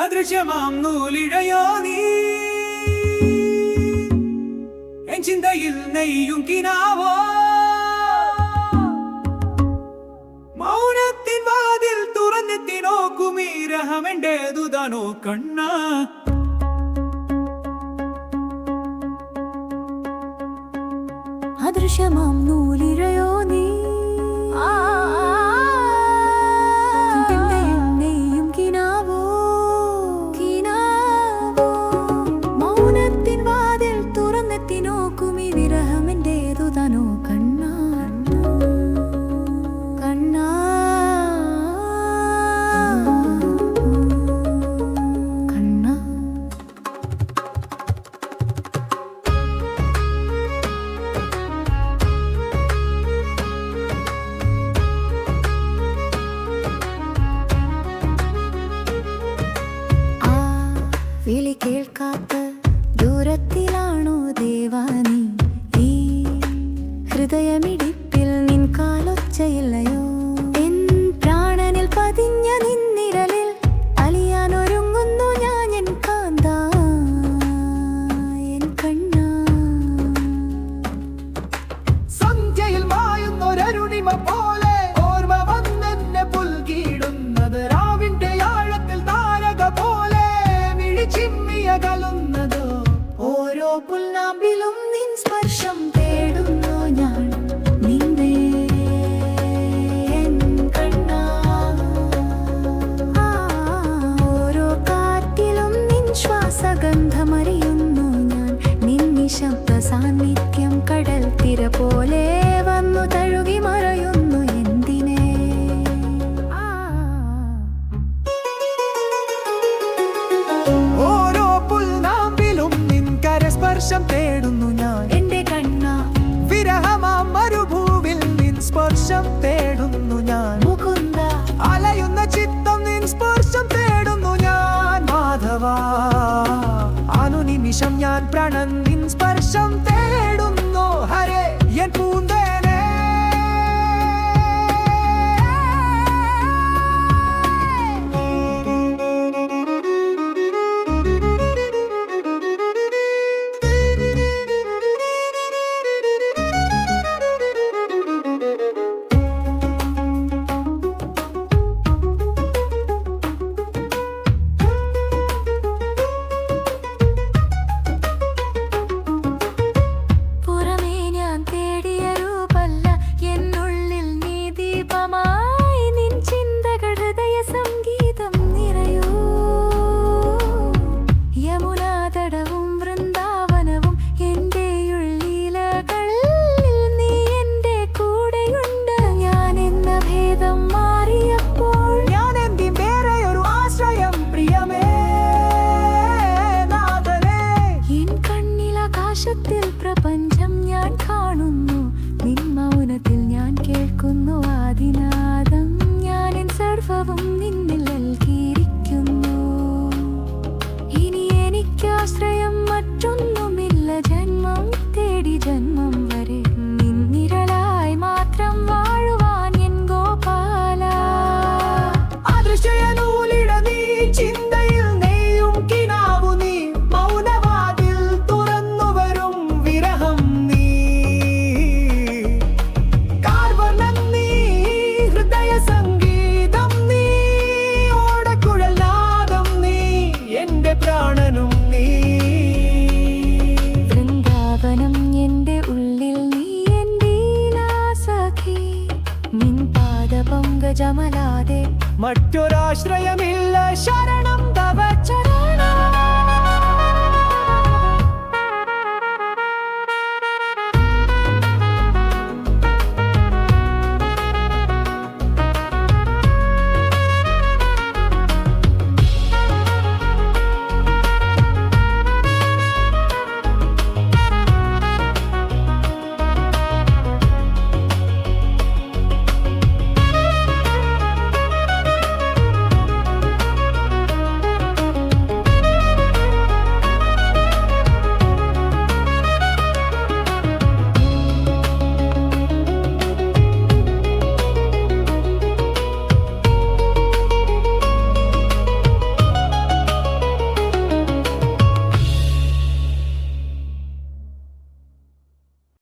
അദൃശ്യമാം നൂലിഴയോ നീ എൻ ചിന്തയിൽ നെയ്യും കിനാവോ മൗനത്തിൻ വാതിൽ തുറന്നെത്തി നോക്കുമീ രഹമെന്റേതുതാനോ കണ്ണാ അദൃശ്യമാം നൂലിഴയോ നീ നെയ്യും കിനാവോ മൗനത്തിൻ വാതിൽ തുറന്നെത്തി നോക്കുമീ വിരഹമെന്റേതുതാനോ കണ്ണാ കണ്ണാ കണ്ണാ വിളി കേൾക്കാത്ത ദൂരത്തിലാണോ ദേവാനി ഈ ഹൃദയമിടിപ്പിൽ നിൻ കാലൊച്ചയില്ലയോ എൻ പ്രാണനിൽ പതിഞ്ഞ നിന്നിരലിൽ അലിയാനൊരുങ്ങുന്നു ഞാൻ എൻ കാന്ത എൻ കണ്ണാ സന്ധ്യയിൽ മായുന്നൊരരുണിമ പോലെ ഓർമ്മ വന്നെന്നെ പുൽകിടുന്നത് രാവിന്റെ ആഴത്തിൽ താരക പോലെ ചിമ്മിയകലുന്നതോ ഓരോ പുൽനാമ്പിലും നിൻ സ്പർശം തേടുന്നു ഞാൻ നിന്നെ എൻ കണ്ണാ ഓരോ കാറ്റിലും നിൻ ശ്വാസഗന്ധമറിയുന്നു ഞാൻ നിൻ നിശബ്ദ സാന്നിധ്യം കടൽ തിര പോലെ